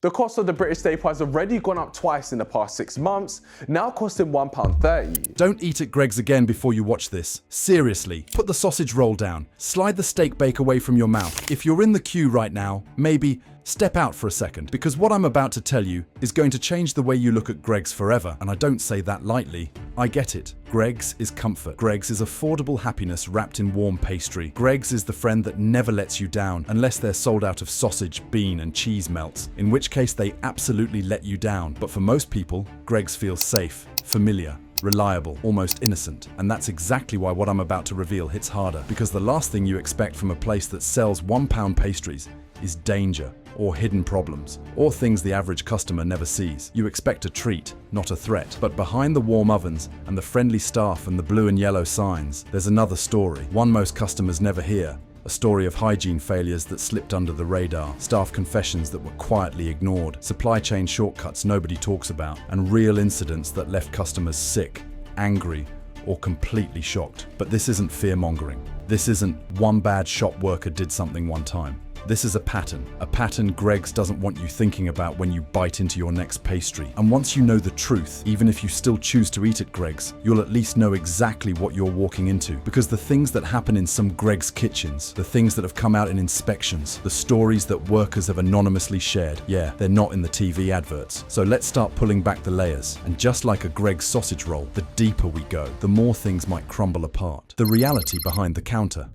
The cost of the British steak pie has already gone up twice in the past 6 months, now costing £1.30. Don't eat at Greggs again before you watch this. Seriously, put the sausage roll down. Slide the steak bake away from your mouth. If you're in the queue right now, maybe step out for a second, because what I'm about to tell you is going to change the way you look at Greggs forever, and I don't say that lightly. I get it. Greggs is comfort. Greggs is affordable happiness wrapped in warm pastry. Greggs is the friend that never lets you down, unless they're sold out of sausage, bean, and cheese melts, in which case they absolutely let you down. But for most people, Greggs feels safe, familiar, reliable, almost innocent. And that's exactly why what I'm about to reveal hits harder, because the last thing you expect from a place that sells £1 pastries is danger, or hidden problems, or things the average customer never sees. You expect a treat, not a threat. But behind the warm ovens and the friendly staff and the blue and yellow signs, there's another story, one most customers never hear. A story of hygiene failures that slipped under the radar, staff confessions that were quietly ignored, supply chain shortcuts nobody talks about, and real incidents that left customers sick, angry, or completely shocked. But this isn't fear-mongering. This isn't one bad shop worker did something one time. This is a pattern Greggs doesn't want you thinking about when you bite into your next pastry. And once you know the truth, even if you still choose to eat at Greggs, you'll at least know exactly what you're walking into. Because the things that happen in some Greggs kitchens, the things that have come out in inspections, the stories that workers have anonymously shared, yeah, they're not in the TV adverts. So let's start pulling back the layers. And just like a Greggs sausage roll, the deeper we go, the more things might crumble apart. The reality behind the counter.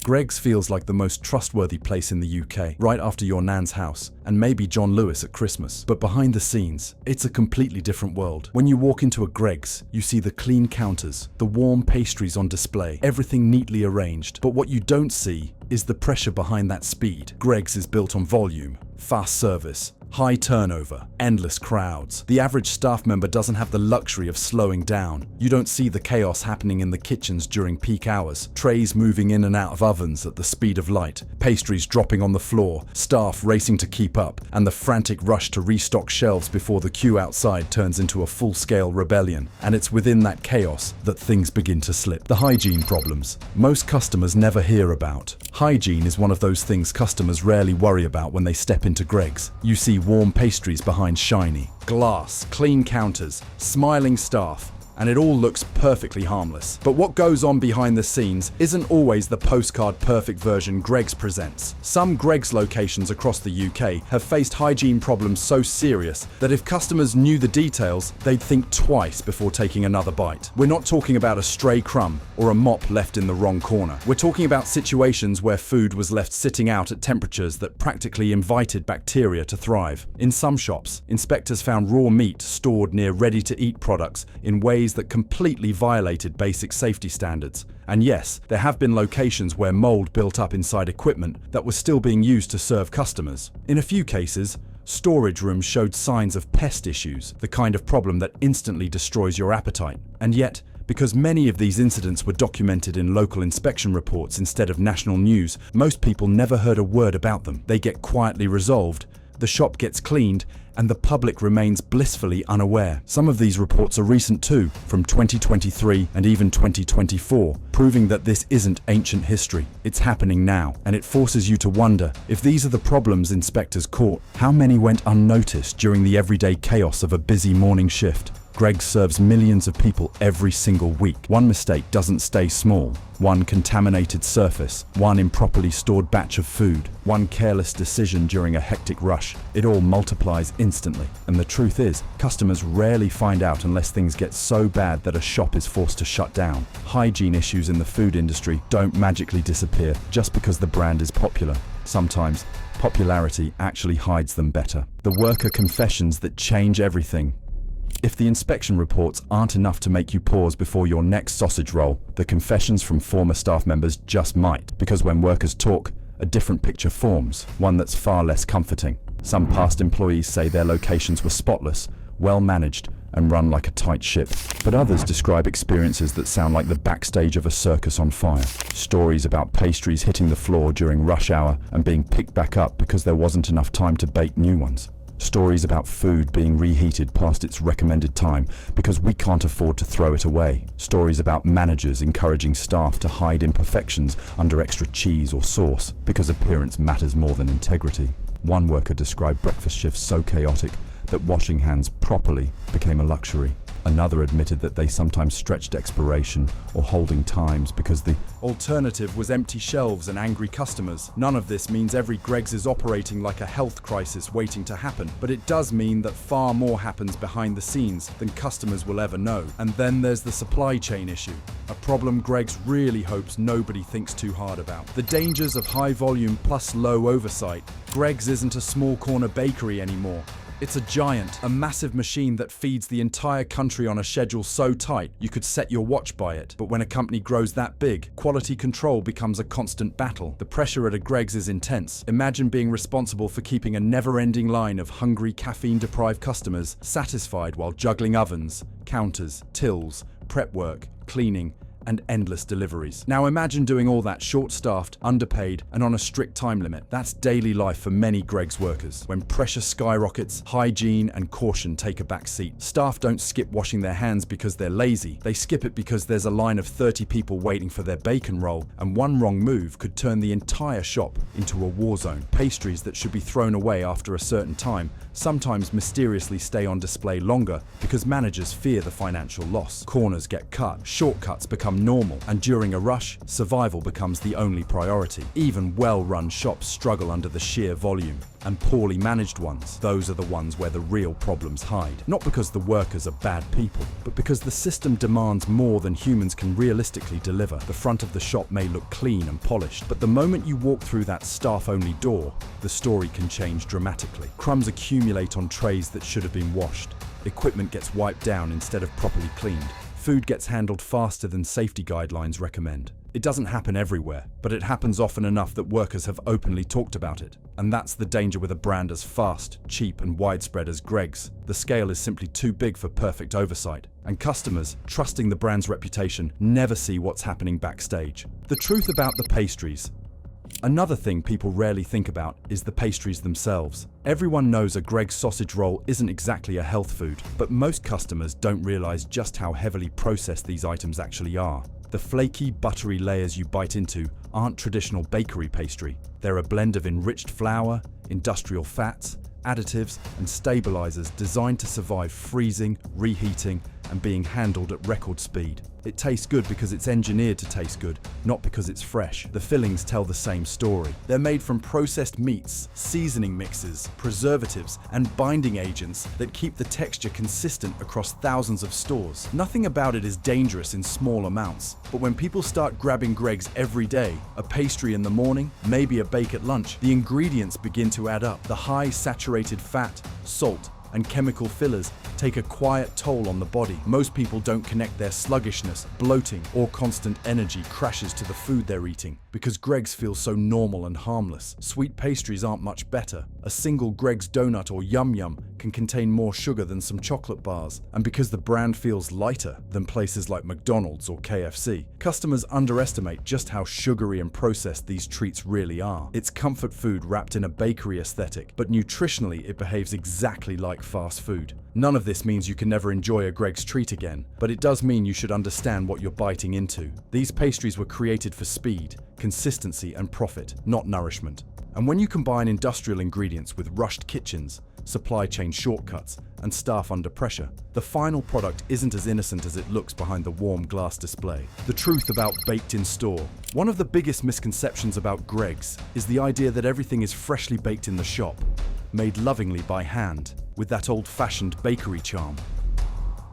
Greggs feels like the most trustworthy place in the UK, right after your nan's house, and maybe John Lewis at Christmas. But behind the scenes, it's a completely different world. When you walk into a Greggs, you see the clean counters, the warm pastries on display, everything neatly arranged. But what you don't see is the pressure behind that speed. Greggs is built on volume, fast service, high turnover, endless crowds. The average staff member doesn't have the luxury of slowing down. You don't see the chaos happening in the kitchens during peak hours, trays moving in and out of ovens at the speed of light, pastries dropping on the floor, staff racing to keep up, and the frantic rush to restock shelves before the queue outside turns into a full-scale rebellion. And it's within that chaos that things begin to slip. The hygiene problems. Most customers never hear about. Hygiene is one of those things customers rarely worry about when they step into Greggs. You see warm pastries behind shiny glass, clean counters, smiling staff, and it all looks perfectly harmless. But what goes on behind the scenes isn't always the postcard perfect version Greggs presents. Some Greggs locations across the UK have faced hygiene problems so serious that if customers knew the details, they'd think twice before taking another bite. We're not talking about a stray crumb or a mop left in the wrong corner. We're talking about situations where food was left sitting out at temperatures that practically invited bacteria to thrive. In some shops, inspectors found raw meat stored near ready-to-eat products in ways that completely violated basic safety standards. And yes, there have been locations where mold built up inside equipment that was still being used to serve customers. In a few cases, storage rooms showed signs of pest issues, the kind of problem that instantly destroys your appetite. And yet, because many of these incidents were documented in local inspection reports instead of national news, most people never heard a word about them. They get quietly resolved, the shop gets cleaned, and the public remains blissfully unaware. Some of these reports are recent too, from 2023 and even 2024, proving that this isn't ancient history. It's happening now, and it forces you to wonder, if these are the problems inspectors caught, how many went unnoticed during the everyday chaos of a busy morning shift? Greggs serves millions of people every single week. One mistake doesn't stay small. One contaminated surface, one improperly stored batch of food, one careless decision during a hectic rush. It all multiplies instantly. And the truth is, customers rarely find out unless things get so bad that a shop is forced to shut down. Hygiene issues in the food industry don't magically disappear just because the brand is popular. Sometimes, popularity actually hides them better. The worker confessions that change everything. If the inspection reports aren't enough to make you pause before your next sausage roll, the confessions from former staff members just might. Because when workers talk, a different picture forms, one that's far less comforting. Some past employees say their locations were spotless, well managed, and run like a tight ship. But others describe experiences that sound like the backstage of a circus on fire. Stories about pastries hitting the floor during rush hour and being picked back up because there wasn't enough time to bake new ones. Stories about food being reheated past its recommended time because we can't afford to throw it away. Stories about managers encouraging staff to hide imperfections under extra cheese or sauce because appearance matters more than integrity. One worker described breakfast shifts so chaotic that washing hands properly became a luxury. Another admitted that they sometimes stretched expiration or holding times because the alternative was empty shelves and angry customers. None of this means every Greggs is operating like a health crisis waiting to happen, but it does mean that far more happens behind the scenes than customers will ever know. And then there's the supply chain issue, a problem Greggs really hopes nobody thinks too hard about. The dangers of high volume plus low oversight. Greggs isn't a small corner bakery anymore. It's a giant, a massive machine that feeds the entire country on a schedule so tight you could set your watch by it. But when a company grows that big, quality control becomes a constant battle. The pressure at a Greggs is intense. Imagine being responsible for keeping a never-ending line of hungry, caffeine-deprived customers satisfied while juggling ovens, counters, tills, prep work, cleaning, and endless deliveries. Now imagine doing all that short-staffed, underpaid, and on a strict time limit. That's daily life for many Greggs workers. When pressure skyrockets, hygiene and caution take a back seat. Staff don't skip washing their hands because they're lazy. They skip it because there's a line of 30 people waiting for their bacon roll, and one wrong move could turn the entire shop into a war zone. Pastries that should be thrown away after a certain time sometimes mysteriously stay on display longer because managers fear the financial loss. Corners get cut, shortcuts become normal, and during a rush, survival becomes the only priority. Even well-run shops struggle under the sheer volume, and poorly managed ones, those are the ones where the real problems hide. Not because the workers are bad people, but because the system demands more than humans can realistically deliver. The front of the shop may look clean and polished, but the moment you walk through that staff-only door, the story can change dramatically. Crumbs accumulate on trays that should have been washed. Equipment gets wiped down instead of properly cleaned. Food gets handled faster than safety guidelines recommend. It doesn't happen everywhere, but it happens often enough that workers have openly talked about it. And that's the danger with a brand as fast, cheap, and widespread as Greggs. The scale is simply too big for perfect oversight. And customers, trusting the brand's reputation, never see what's happening backstage. The truth about the pastries. Another thing people rarely think about is the pastries themselves. Everyone knows a Greggs sausage roll isn't exactly a health food, but most customers don't realize just how heavily processed these items actually are. The flaky, buttery layers you bite into aren't traditional bakery pastry. They're a blend of enriched flour, industrial fats, additives, and stabilizers designed to survive freezing, reheating, and being handled at record speed. It tastes good because it's engineered to taste good, not because it's fresh. The fillings tell the same story. They're made from processed meats, seasoning mixes, preservatives, and binding agents that keep the texture consistent across thousands of stores. Nothing about it is dangerous in small amounts, but when people start grabbing Greggs every day, a pastry in the morning, maybe a bake at lunch, the ingredients begin to add up. The high saturated fat, salt, and chemical fillers take a quiet toll on the body. Most people don't connect their sluggishness, bloating, or constant energy crashes to the food they're eating because Greggs feels so normal and harmless. Sweet pastries aren't much better. A single Greggs donut or Yum Yum can contain more sugar than some chocolate bars. And because the brand feels lighter than places like McDonald's or KFC, customers underestimate just how sugary and processed these treats really are. It's comfort food wrapped in a bakery aesthetic, but nutritionally it behaves exactly like fast food. None of this means you can never enjoy a Greggs treat again, but it does mean you should understand what you're biting into. These pastries were created for speed, consistency, and profit, not nourishment. And when you combine industrial ingredients with rushed kitchens, supply chain shortcuts, and staff under pressure, the final product isn't as innocent as it looks behind the warm glass display. The truth about baked in store. One of the biggest misconceptions about Greggs is the idea that everything is freshly baked in the shop, made lovingly by hand, with that old-fashioned bakery charm.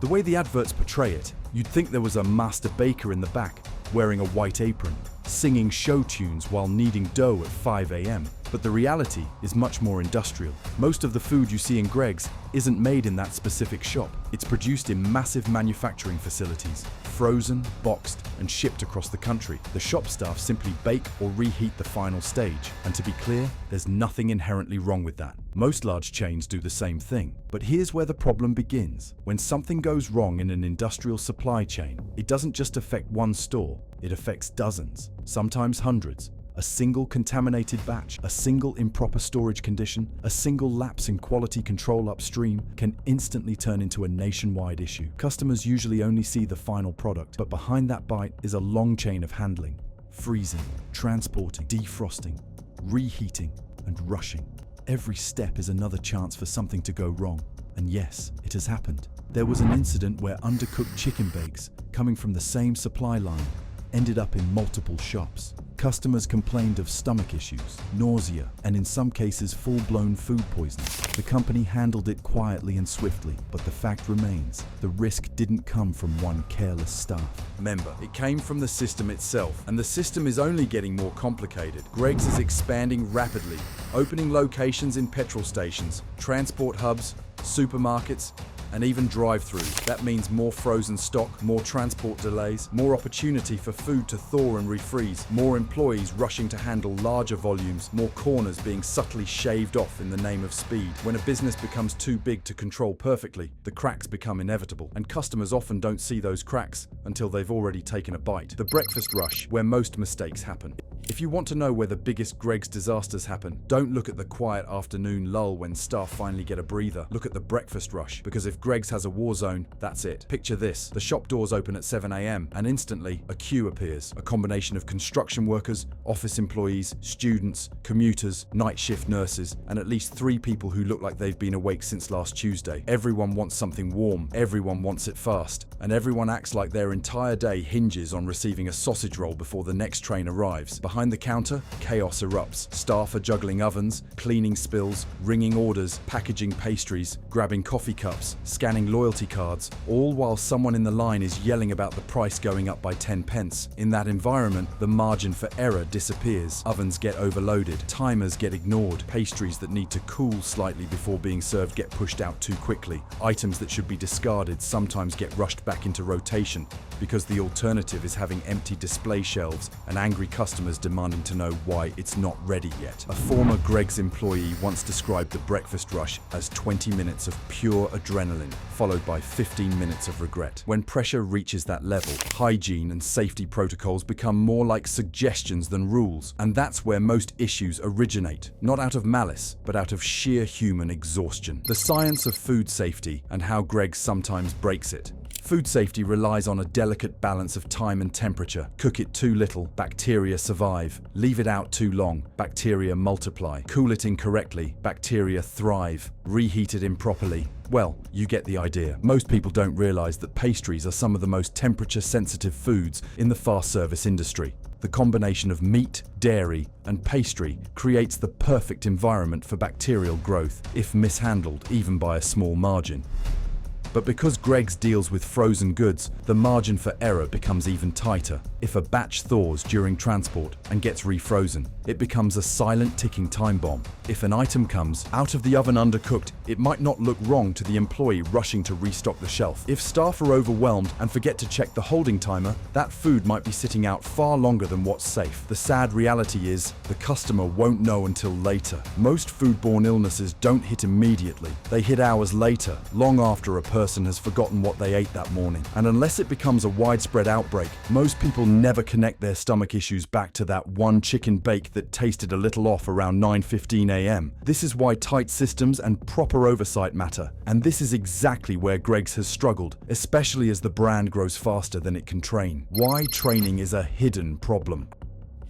The way the adverts portray it, you'd think there was a master baker in the back, wearing a white apron, singing show tunes while kneading dough at 5 a.m. But the reality is much more industrial. Most of the food you see in Greggs isn't made in that specific shop. It's produced in massive manufacturing facilities, frozen, boxed, and shipped across the country. The shop staff simply bake or reheat the final stage. And to be clear, there's nothing inherently wrong with that. Most large chains do the same thing. But here's where the problem begins. When something goes wrong in an industrial supply chain, it doesn't just affect one store, it affects dozens, sometimes hundreds. A single contaminated batch, a single improper storage condition, a single lapse in quality control upstream can instantly turn into a nationwide issue. Customers usually only see the final product, but behind that bite is a long chain of handling, freezing, transporting, defrosting, reheating, and rushing. Every step is another chance for something to go wrong. And yes, it has happened. There was an incident where undercooked chicken bakes, coming from the same supply line, ended up in multiple shops. Customers complained of stomach issues, nausea, and in some cases full-blown food poisoning. The company handled it quietly and swiftly, but the fact remains, the risk didn't come from one careless staff member. It came from the system itself, and the system is only getting more complicated. Greggs is expanding rapidly, opening locations in petrol stations, transport hubs, supermarkets, and even drive-throughs. That means more frozen stock, more transport delays, more opportunity for food to thaw and refreeze, more employees rushing to handle larger volumes, more corners being subtly shaved off in the name of speed. When a business becomes too big to control perfectly, the cracks become inevitable, and customers often don't see those cracks until they've already taken a bite. The breakfast rush, where most mistakes happen. If you want to know where the biggest Greggs disasters happen, don't look at the quiet afternoon lull when staff finally get a breather. Look at the breakfast rush, because if Greggs has a war zone, that's it. Picture this: the shop doors open at 7 a.m. and instantly a queue appears. A combination of construction workers, office employees, students, commuters, night shift nurses, and at least 3 people who look like they've been awake since last Tuesday. Everyone wants something warm, everyone wants it fast, and everyone acts like their entire day hinges on receiving a sausage roll before the next train arrives. Behind the counter, chaos erupts. Staff are juggling ovens, cleaning spills, ringing orders, packaging pastries, grabbing coffee cups, scanning loyalty cards, all while someone in the line is yelling about the price going up by 10 pence. In that environment, the margin for error disappears. Ovens get overloaded, timers get ignored, pastries that need to cool slightly before being served get pushed out too quickly. Items that should be discarded sometimes get rushed back into rotation because the alternative is having empty display shelves and angry customers demanding to know why it's not ready yet. A former Greggs employee once described the breakfast rush as 20 minutes of pure adrenaline, followed by 15 minutes of regret. When pressure reaches that level, hygiene and safety protocols become more like suggestions than rules, and that's where most issues originate, not out of malice, but out of sheer human exhaustion. The science of food safety and how Greggs sometimes breaks it. Food safety relies on a delicate balance of time and temperature. Cook it too little, bacteria survive. Leave it out too long, bacteria multiply. Cool it incorrectly, bacteria thrive. Reheat it improperly. Well, you get the idea. Most people don't realize that pastries are some of the most temperature-sensitive foods in the fast service industry. The combination of meat, dairy, and pastry creates the perfect environment for bacterial growth, if mishandled even by a small margin. But because Greggs deals with frozen goods, the margin for error becomes even tighter. If a batch thaws during transport and gets refrozen, it becomes a silent ticking time bomb. If an item comes out of the oven undercooked, it might not look wrong to the employee rushing to restock the shelf. If staff are overwhelmed and forget to check the holding timer, that food might be sitting out far longer than what's safe. The sad reality is, the customer won't know until later. Most foodborne illnesses don't hit immediately. They hit hours later, long after a person has forgotten what they ate that morning. And unless it becomes a widespread outbreak, most people never connect their stomach issues back to that one chicken bake that tasted a little off around 9:15 a.m. This is why tight systems and proper oversight matter. And this is exactly where Greggs has struggled, especially as the brand grows faster than it can train. Why training is a hidden problem.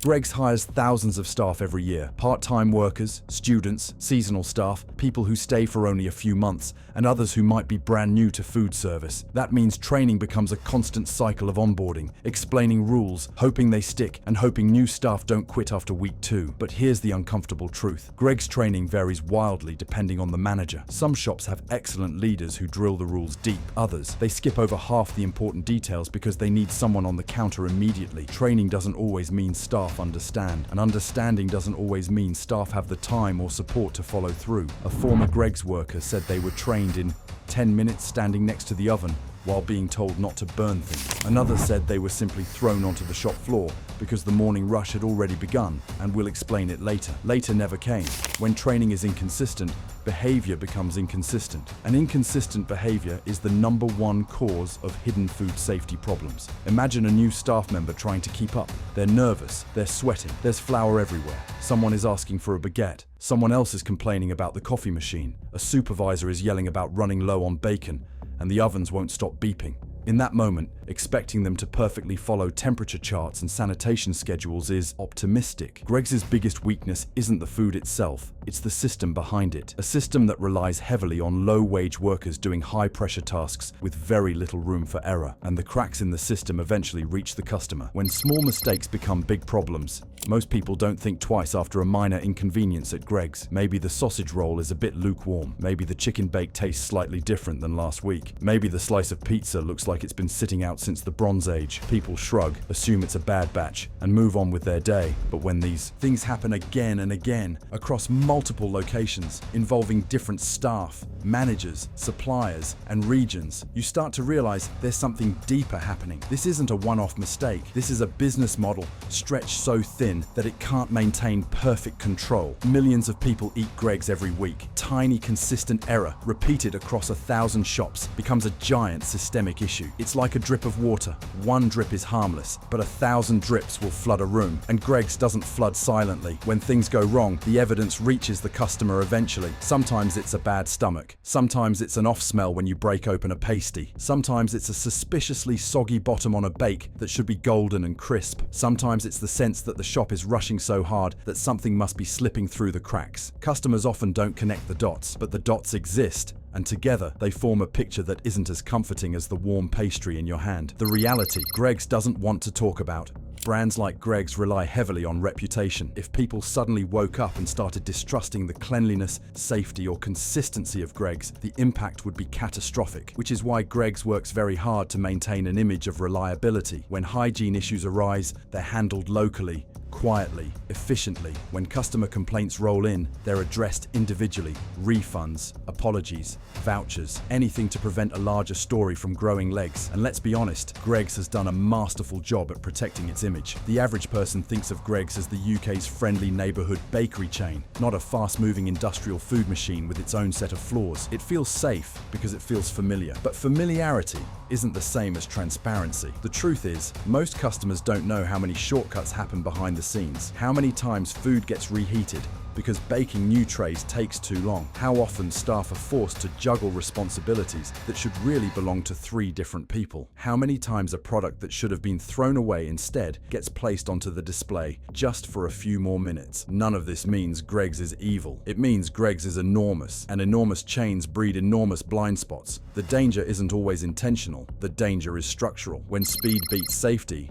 Greggs hires thousands of staff every year. Part-time workers, students, seasonal staff, people who stay for only a few months, and others who might be brand new to food service. That means training becomes a constant cycle of onboarding, explaining rules, hoping they stick, and hoping new staff don't quit after week 2. But here's the uncomfortable truth. Greggs training varies wildly depending on the manager. Some shops have excellent leaders who drill the rules deep. Others, they skip over half the important details because they need someone on the counter immediately. Training doesn't always mean staff understand, and understanding doesn't always mean staff have the time or support to follow through. A former Greggs worker said they were trained in 10 minutes standing next to the oven while being told not to burn things. Another said they were simply thrown onto the shop floor because the morning rush had already begun, and we'll explain it later. Later never came. When training is inconsistent, behavior becomes inconsistent. And inconsistent behavior is the #1 cause of hidden food safety problems. Imagine a new staff member trying to keep up. They're nervous, they're sweating, there's flour everywhere. Someone is asking for a baguette. Someone else is complaining about the coffee machine. A supervisor is yelling about running low on bacon, and the ovens won't stop beeping. In that moment, expecting them to perfectly follow temperature charts and sanitation schedules is optimistic. Greggs' biggest weakness isn't the food itself, it's the system behind it. A system that relies heavily on low-wage workers doing high-pressure tasks with very little room for error. And the cracks in the system eventually reach the customer. When small mistakes become big problems, most people don't think twice after a minor inconvenience at Greggs. Maybe the sausage roll is a bit lukewarm. Maybe the chicken bake tastes slightly different than last week. Maybe the slice of pizza looks like it's been sitting out since the Bronze Age. People shrug, assume it's a bad batch, and move on with their day. But when these things happen again and again, across multiple locations, involving different staff, managers, suppliers, and regions, you start to realize there's something deeper happening. This isn't a one-off mistake. This is a business model stretched so thin that it can't maintain perfect control. Millions of people eat Greggs every week. Tiny, consistent error, repeated across 1,000 shops, becomes a giant systemic issue. It's like a drip of water. One drip is harmless, but 1,000 drips will flood a room. And Greggs doesn't flood silently. When things go wrong, the evidence reaches the customer eventually. Sometimes it's a bad stomach. Sometimes it's an off smell when you break open a pasty. Sometimes it's a suspiciously soggy bottom on a bake that should be golden and crisp. Sometimes it's the sense that the shop is rushing so hard that something must be slipping through the cracks. Customers often don't connect the dots, but the dots exist, and together they form a picture that isn't as comforting as the warm pastry in your hand. The reality Greggs doesn't want to talk about. Brands like Greggs rely heavily on reputation. If people suddenly woke up and started distrusting the cleanliness, safety, or consistency of Greggs, the impact would be catastrophic, which is why Greggs works very hard to maintain an image of reliability. When hygiene issues arise, they're handled locally, quietly, efficiently. When customer complaints roll in, they're addressed individually. Refunds, apologies, vouchers, anything to prevent a larger story from growing legs. And let's be honest, Greggs has done a masterful job at protecting its image. The average person thinks of Greggs as the UK's friendly neighbourhood bakery chain, not a fast-moving industrial food machine with its own set of flaws. It feels safe because it feels familiar. But familiarity isn't the same as transparency. The truth is, most customers don't know how many shortcuts happen behind the scenes, how many times food gets reheated because baking new trays takes too long, how often staff are forced to juggle responsibilities that should really belong to 3 different people, how many times a product that should have been thrown away instead gets placed onto the display just for a few more minutes. None of this means Greggs is evil. It means Greggs is enormous, and enormous chains breed enormous blind spots. The danger isn't always intentional. The danger is structural. When speed beats safety,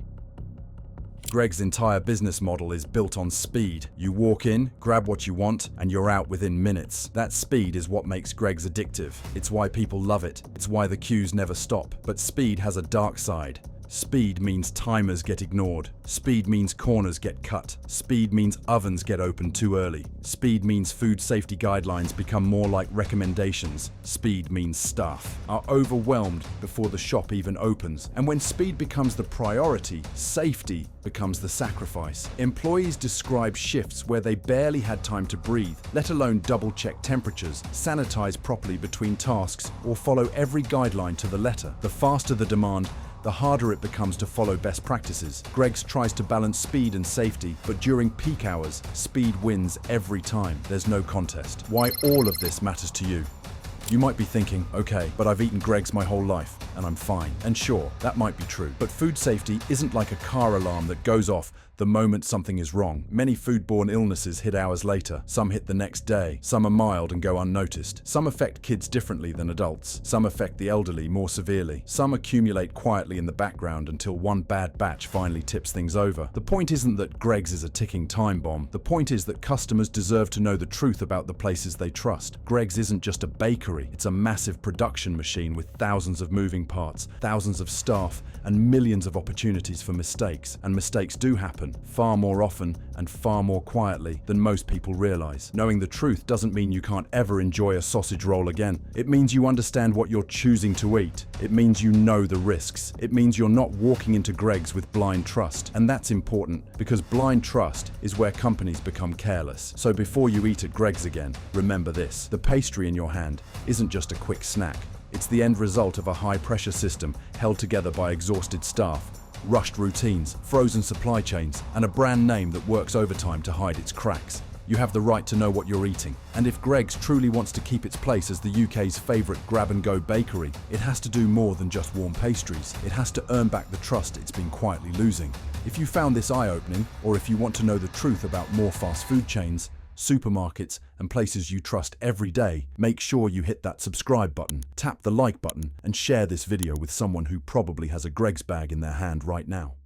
Greggs' entire business model is built on speed. You walk in, grab what you want, and you're out within minutes. That speed is what makes Greggs addictive. It's why people love it. It's why the queues never stop. But speed has a dark side. Speed means timers get ignored. Speed means corners get cut. Speed means ovens get opened too early. Speed means food safety guidelines become more like recommendations. Speed means staff are overwhelmed before the shop even opens. And when speed becomes the priority, safety becomes the sacrifice. Employees describe shifts where they barely had time to breathe, let alone double-check temperatures, sanitize properly between tasks, or follow every guideline to the letter. The faster the demand, the harder it becomes to follow best practices. Greggs tries to balance speed and safety, but during peak hours, speed wins every time. There's no contest. Why all of this matters to you? You might be thinking, okay, but I've eaten Greggs my whole life, and I'm fine. And sure, that might be true. But food safety isn't like a car alarm that goes off the moment something is wrong. Many foodborne illnesses hit hours later. Some hit the next day. Some are mild and go unnoticed. Some affect kids differently than adults. Some affect the elderly more severely. Some accumulate quietly in the background until one bad batch finally tips things over. The point isn't that Greggs is a ticking time bomb. The point is that customers deserve to know the truth about the places they trust. Greggs isn't just a bakery. It's a massive production machine with thousands of moving parts, thousands of staff, and millions of opportunities for mistakes. And mistakes do happen, far more often and far more quietly than most people realize. Knowing the truth doesn't mean you can't ever enjoy a sausage roll again. It means you understand what you're choosing to eat. It means you know the risks. It means you're not walking into Greggs with blind trust. And that's important, because blind trust is where companies become careless. So before you eat at Greggs again, remember this: the pastry in your hand isn't just a quick snack. It's the end result of a high-pressure system held together by exhausted staff, rushed routines, frozen supply chains, and a brand name that works overtime to hide its cracks. you have the right to know what you're eating. And if Greggs truly wants to keep its place as the UK's favourite grab-and-go bakery, it has to do more than just warm pastries. It has to earn back the trust it's been quietly losing. If you found this eye-opening, or if you want to know the truth about more fast food chains, supermarkets, and places you trust every day, make sure you hit that subscribe button, tap the like button, and share this video with someone who probably has a Greggs bag in their hand right now.